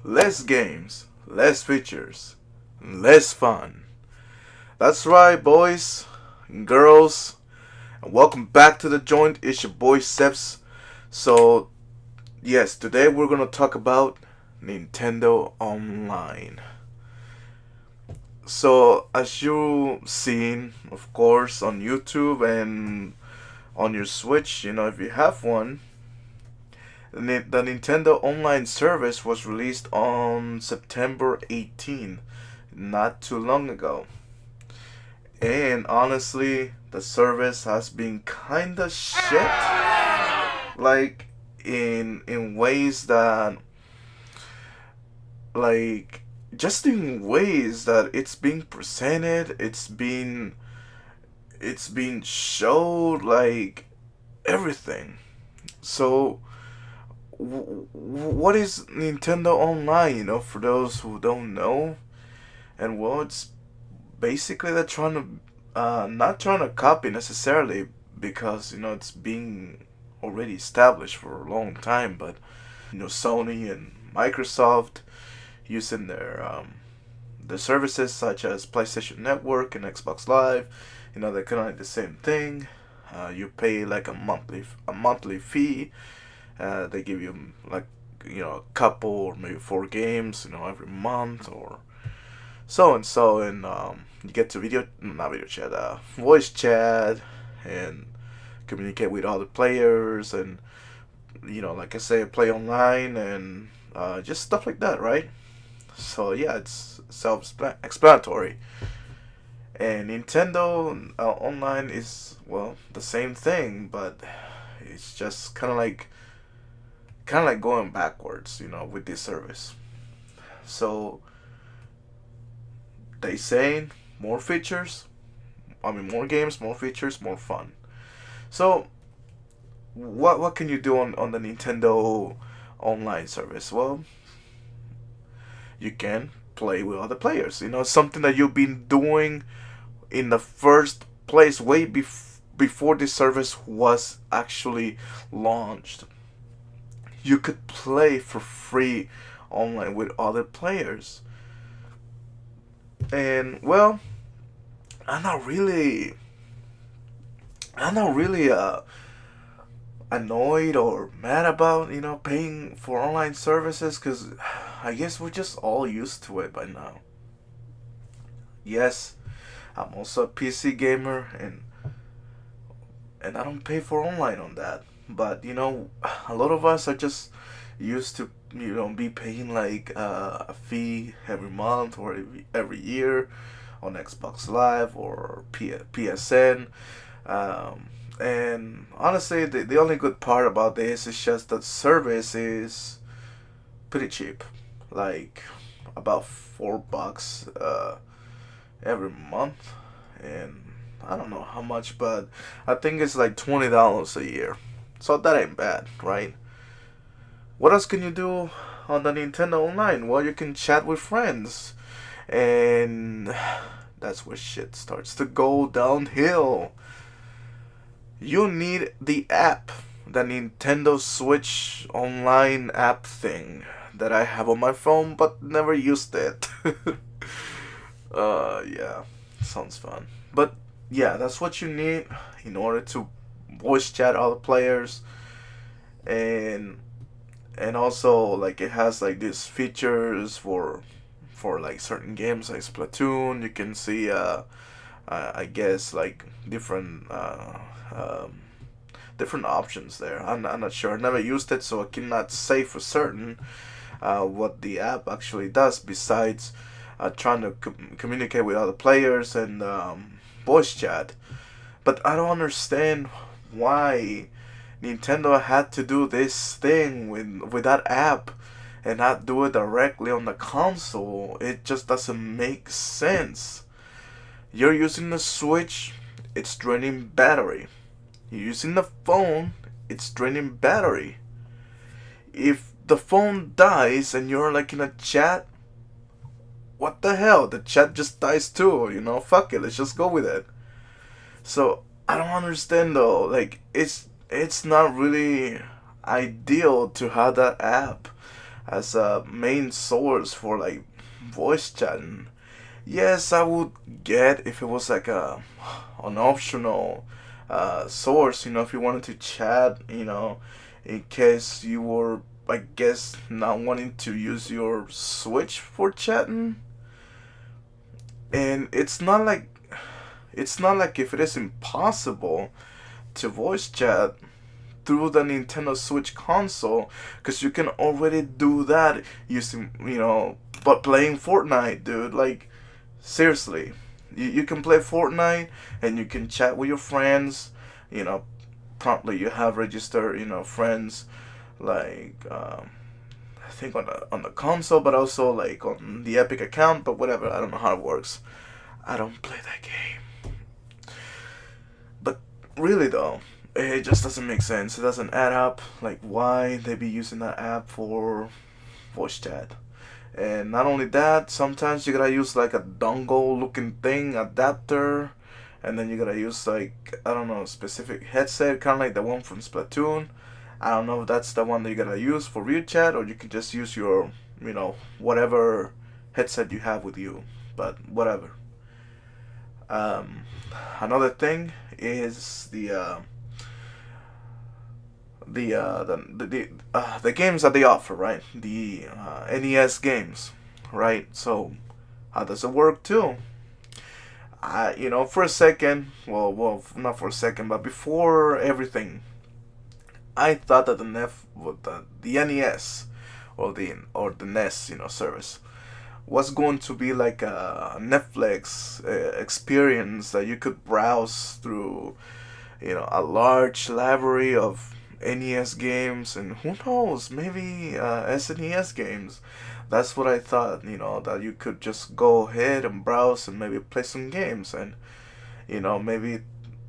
Less games, less features, less fun. That's right, boys and girls, and welcome back to the joint. It's your boy Seps. So, yes, today we're gonna talk about Nintendo Online. So, as you seen, of course, on YouTube and on your Switch, if you have one, the Nintendo Online service was released on September 18, not too long ago. And honestly, the service has been kinda shit. Like in ways that like just in ways that it's being presented, it's been showed like everything. So what is Nintendo Online, for those who don't know? And well, it's basically they're trying to not trying to copy necessarily because it's being already established for a long time, but Sony and Microsoft using their services such as PlayStation Network and Xbox Live. They're kind of like the same thing. You pay like a monthly fee. They give you like a couple or maybe four games every month or so and so, and you get to not video chat, voice chat, and communicate with other players, and like I say, play online, and just stuff like that, right? So yeah, it's self-explanatory. And Nintendo Online is, well, the same thing, but it's just kind of like going backwards, with this service. So they say more features. I mean, more games, more features, more fun. So what can you do on the Nintendo Online service? Well, you can play with other players. Something that you've been doing in the first place way before this service was actually launched. You could play for free online with other players. And well, I'm not really I'm not really annoyed or mad about paying for online services, because I guess we're just all used to it by now. Yes, I'm also a PC gamer, and I don't pay for online on that. But a lot of us are just used to be paying like a fee every month or every year on Xbox Live or PSN. And honestly, the only good part about this is just that service is pretty cheap, like about $4 every month, and I don't know how much, but I think it's like $20 a year. So that ain't bad, right? What else can you do on the Nintendo Online? Well, you can chat with friends, and that's where shit starts to go downhill. You need the app, the Nintendo Switch Online app thing that I have on my phone but never used it. Yeah, sounds fun. But yeah, that's what you need in order to voice chat other players, and also like it has like these features for like certain games like Splatoon. You can see I guess like um, different options there. I'm not sure. I never used it, so I cannot say for certain what the app actually does besides trying to communicate with other players and voice chat. But I don't understand why Nintendo had to do this thing with that app and not do it directly on the console. It just doesn't make sense. You're using the Switch, it's draining battery. You're using the phone, it's draining battery. If the phone dies and you're like in a chat, what the hell? The chat just dies too, Fuck it, let's just go with it. So I don't understand though. Like it's not really ideal to have that app as a main source for like voice chatting. Yes, I would get if it was like a an optional source. If you wanted to chat, in case you were, I guess, not wanting to use your Switch for chatting. And it's not like if it is impossible to voice chat through the Nintendo Switch console, because you can already do that using, but playing Fortnite, dude. Like, seriously, you can play Fortnite and you can chat with your friends, you know, promptly. You have registered, friends, like, I think on the console, but also like on the Epic account, but whatever. I don't know how it works. I don't play that game. But really though, it just doesn't make sense. It doesn't add up. Like, why they be using that app for voice chat? And not only that, sometimes you gotta use like a dongle looking thing, adapter, and then you gotta use like, I don't know, specific headset, kind of like the one from Splatoon. I don't know if that's the one that you gotta use for real chat, or you can just use your, whatever headset you have with you. But whatever. Um, Another thing is the games that they offer, right? The NES games, right? So how does it work too? For a second, well, not for a second, but before everything, I thought that the NES or the NES, service was going to be like a Netflix experience that you could browse through, a large library of NES games, and who knows, maybe SNES games. That's what I thought, that you could just go ahead and browse and maybe play some games, and maybe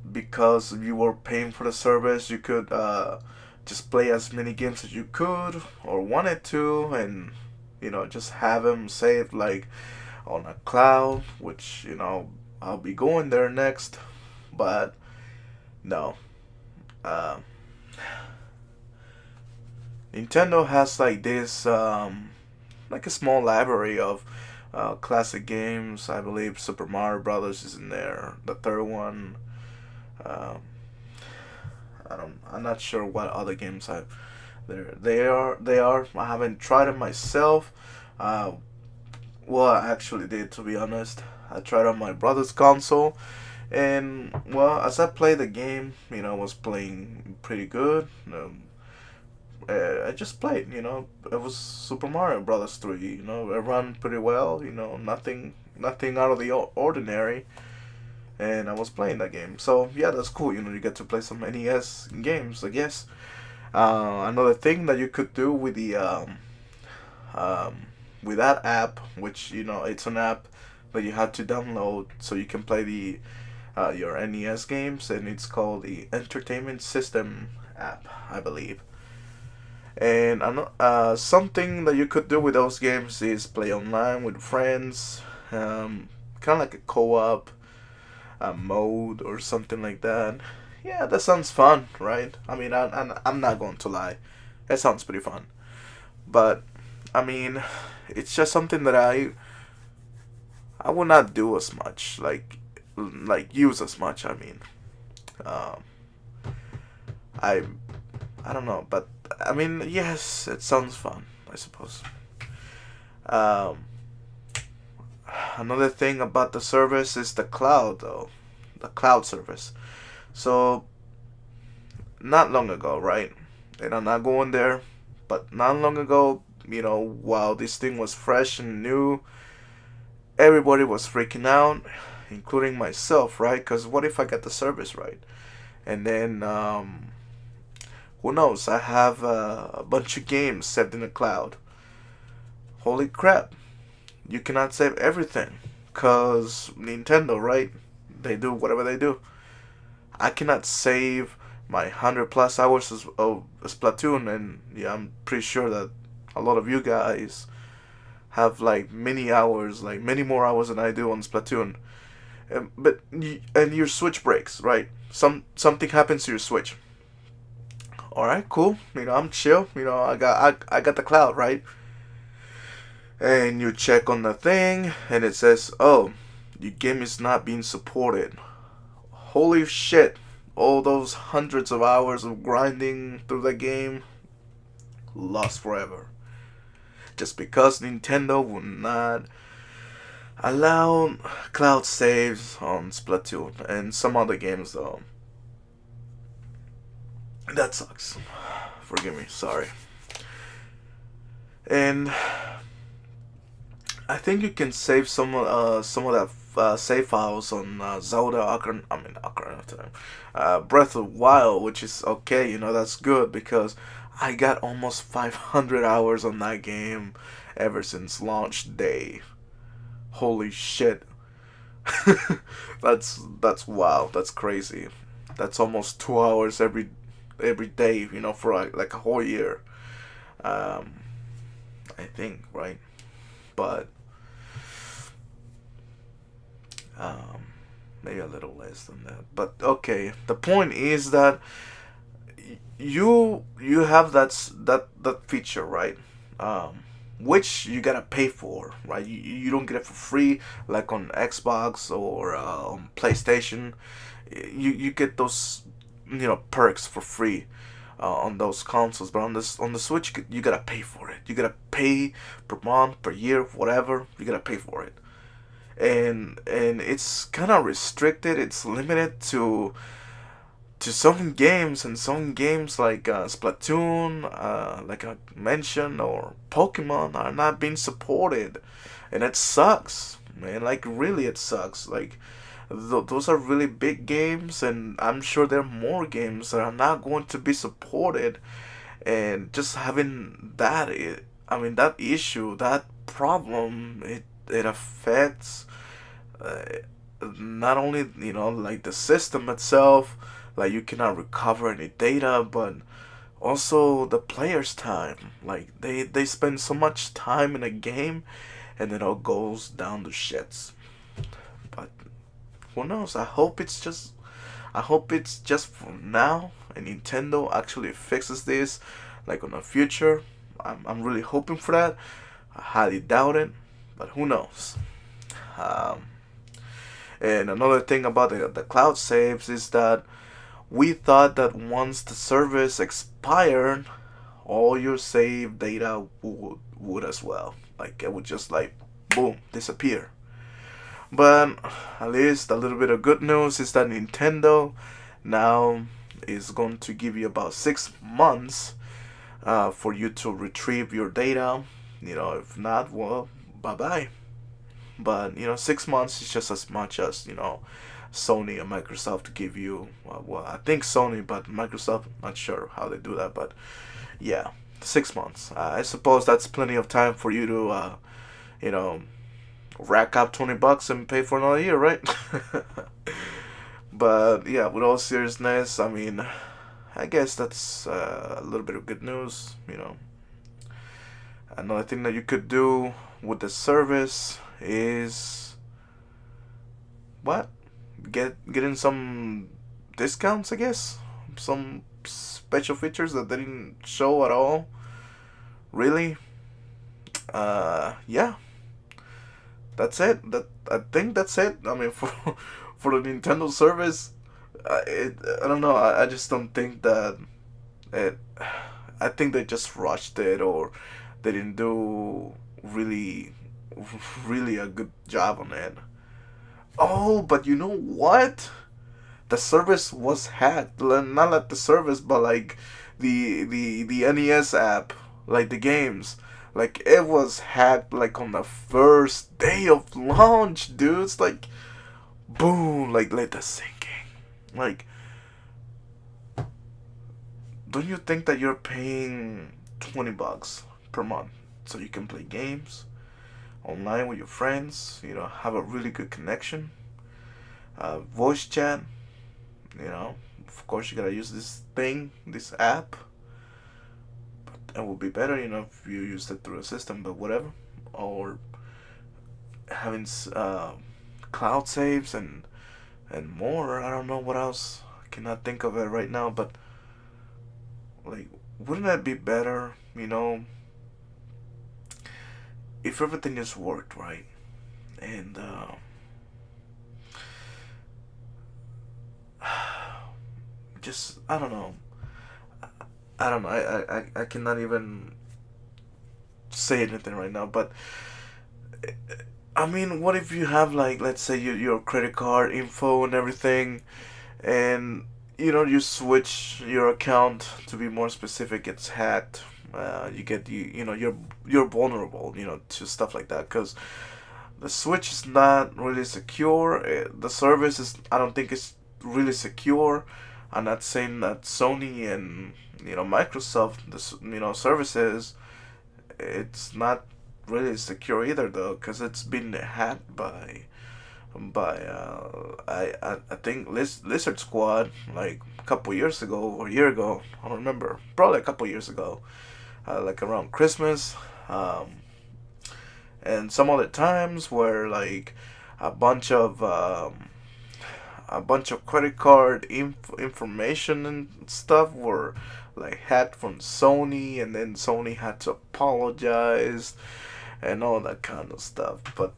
because you were paying for the service, you could just play as many games as you could or wanted to, and just have them saved like on a cloud, which I'll be going there next, but no. Uh, Nintendo has like this, like a small library of classic games. I believe Super Mario Brothers is in there. The third one. Um, I'm not sure what other games I. There they are. They are. I haven't tried them myself. Uh, well, I actually did, to be honest. I tried on my brother's console, and well, as I played the game, I was playing pretty good. I just played, it was Super Mario Brothers 3, it ran pretty well, nothing out of the ordinary, and I was playing that game. So yeah, that's cool, you get to play some NES games, I guess. Another thing that you could do with that app, which it's an app that you have to download so you can play the your NES games, and it's called the Entertainment System app, I believe. And something that you could do with those games is play online with friends, kind of like a co-op mode or something like that. Yeah, that sounds fun, right? I mean, I'm not going to lie, that sounds pretty fun. But I mean, it's just something that I will not do as much, like use as much. I mean, um, I I don't know, but I mean, yes, it sounds fun, I suppose. Um, Another thing about the service is the cloud, though, the cloud service. So not long ago, right? And I'm not going there, but not long ago, while this thing was fresh and new, everybody was freaking out, including myself, right? Because what if I get the service right? And then, who knows? I have a bunch of games saved in the cloud. Holy crap. You cannot save everything. Because Nintendo, right? They do whatever they do. I cannot save my 100 plus hours of Splatoon, and yeah, I'm pretty sure that a lot of you guys have like many hours, like many more hours than I do on Splatoon. And your Switch breaks, right? Something happens to your Switch. All right, cool. I'm chill. I got the cloud, right? and you check on the thing, and it says, "Oh, your game is not being supported." Holy shit! All those hundreds of hours of grinding through the game lost forever. Just because Nintendo would not allow cloud saves on Splatoon and some other games though. That sucks. Forgive me, sorry. And I think you can save some of that save files on Zelda Ocarina. I mean Ocarina of Time, Breath of the Wild, which is okay. That's good because I got almost 500 hours on that game ever since launch day. Holy shit. That's wow. That's crazy. That's almost 2 hours every day. For like a whole year. Um, I think, right? But um, maybe a little less than that. But okay, the point is that you have that feature, right? Which you gotta pay for, right? You don't get it for free like on Xbox or on PlayStation. You get those perks for free on those consoles, but on the Switch you gotta pay for it. You gotta pay per month, per year, whatever. You gotta pay for it, and it's kind of restricted. It's limited to some games, and some games like Splatoon, like I mentioned, or Pokemon are not being supported, and it sucks, man. Like really, it sucks. Like those are really big games, and I'm sure there are more games that are not going to be supported, and just having I mean, that issue, that problem, it affects uh, not only like the system itself, like you cannot recover any data, but also the player's time. Like they spend so much time in a game, and it all goes down the shits. But who knows? I hope it's just for now, and Nintendo actually fixes this, like on the future. I'm really hoping for that. I highly doubt it, but who knows? Um, and another thing about the cloud saves is that we thought that once the service expired, all your save data would as well. Like it would just like boom disappear. But at least a little bit of good news is that Nintendo now is going to give you about 6 months for you to retrieve your data. If not, well, bye bye. But 6 months is just as much as Sony and Microsoft give you. Well, I think Sony, but Microsoft, not sure how they do that. But yeah, 6 months. I suppose that's plenty of time for you to, you know, rack up $20 and pay for another year, right? But yeah, with all seriousness, I mean, I guess that's a little bit of good news. Another thing that you could do with the service is what? Getting some discounts, I guess. Some special features that they didn't show at all. Really? Yeah. That's it. I think that's it. I mean, for the Nintendo service, I don't know. I just don't think that it. I think they just rushed it, or they didn't do really a good job on it. Oh, but you know what? The service was hacked. Not like the service, but like the NES app, like the games. Like it was hacked like on the first day of launch, dude. It's like boom, like let that sink in. Like, don't you think that you're paying $20 per month so you can play games online with your friends? Have a really good connection, voice chat. Of course you gotta use this thing, this app. But it would be better, if you used it through a system. But whatever, or having cloud saves and more. I don't know what else. I cannot think of it right now. But like, wouldn't that be better? if everything just worked right, and just I don't know. I don't know. I cannot even say anything right now. But I mean, what if you have like, let's say your credit card info and everything, and you switch your account to be more specific, gets hacked. You get you're vulnerable, to stuff like that, because the Switch is not really secure. The service is, I don't think it's really secure. I'm not saying that Sony and Microsoft, services, it's not really secure either though, because it's been hacked by I think Lizard Squad, like a couple years ago or a year ago. I don't remember. Probably a couple years ago, like around Christmas. And some other times where like a bunch of um, a bunch of credit card information and stuff were like hacked from Sony, and then Sony had to apologize and all that kind of stuff. But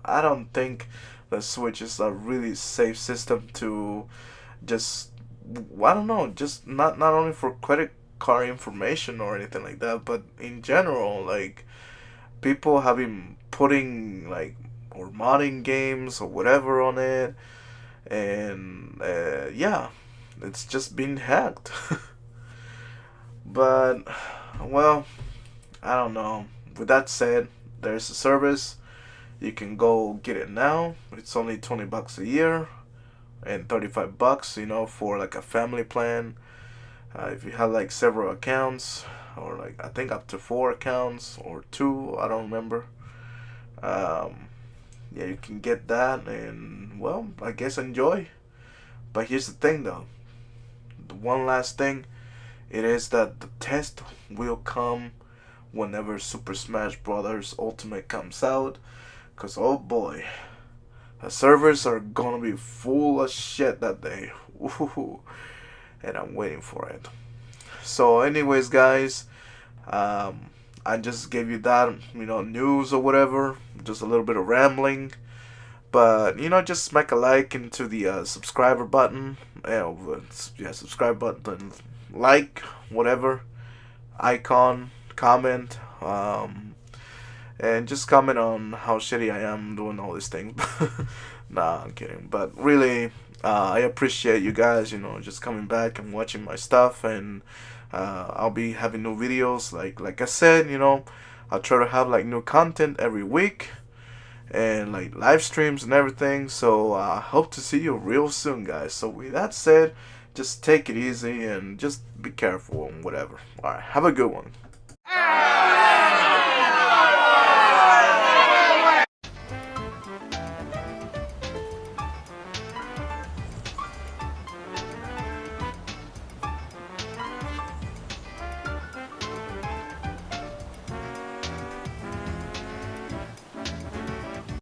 I don't think the Switch is a really safe system to just, I don't know, just not only for credit card information or anything like that, but in general, like people have been putting like or modding games or whatever on it, and yeah, it's just been hacked. But well, I don't know. With that said, there's a service. You can go get it now. It's only $20 a year and $35, for like a family plan. If you have like several accounts, or like I think up to 4 accounts or two, I don't remember. Yeah, you can get that, and well, I guess enjoy. But here's the thing though. The one last thing, it is that the test will come whenever Super Smash Brothers Ultimate comes out. Cause oh boy, the servers are gonna be full of shit that day. Ooh, and I'm waiting for it. So, anyways, guys, I just gave you that, news or whatever. Just a little bit of rambling. But, just smack a like into the subscriber button. Yeah, subscribe button. Like, whatever. Icon, comment. And just comment on how shitty I am doing all these things. Nah, I'm kidding. But really, I appreciate you guys, just coming back and watching my stuff. And I'll be having new videos. Like I said, I'll try to have like new content every week, and like live streams and everything. So I hope to see you real soon, guys. So with that said, just take it easy and just be careful and whatever. Alright, have a good one.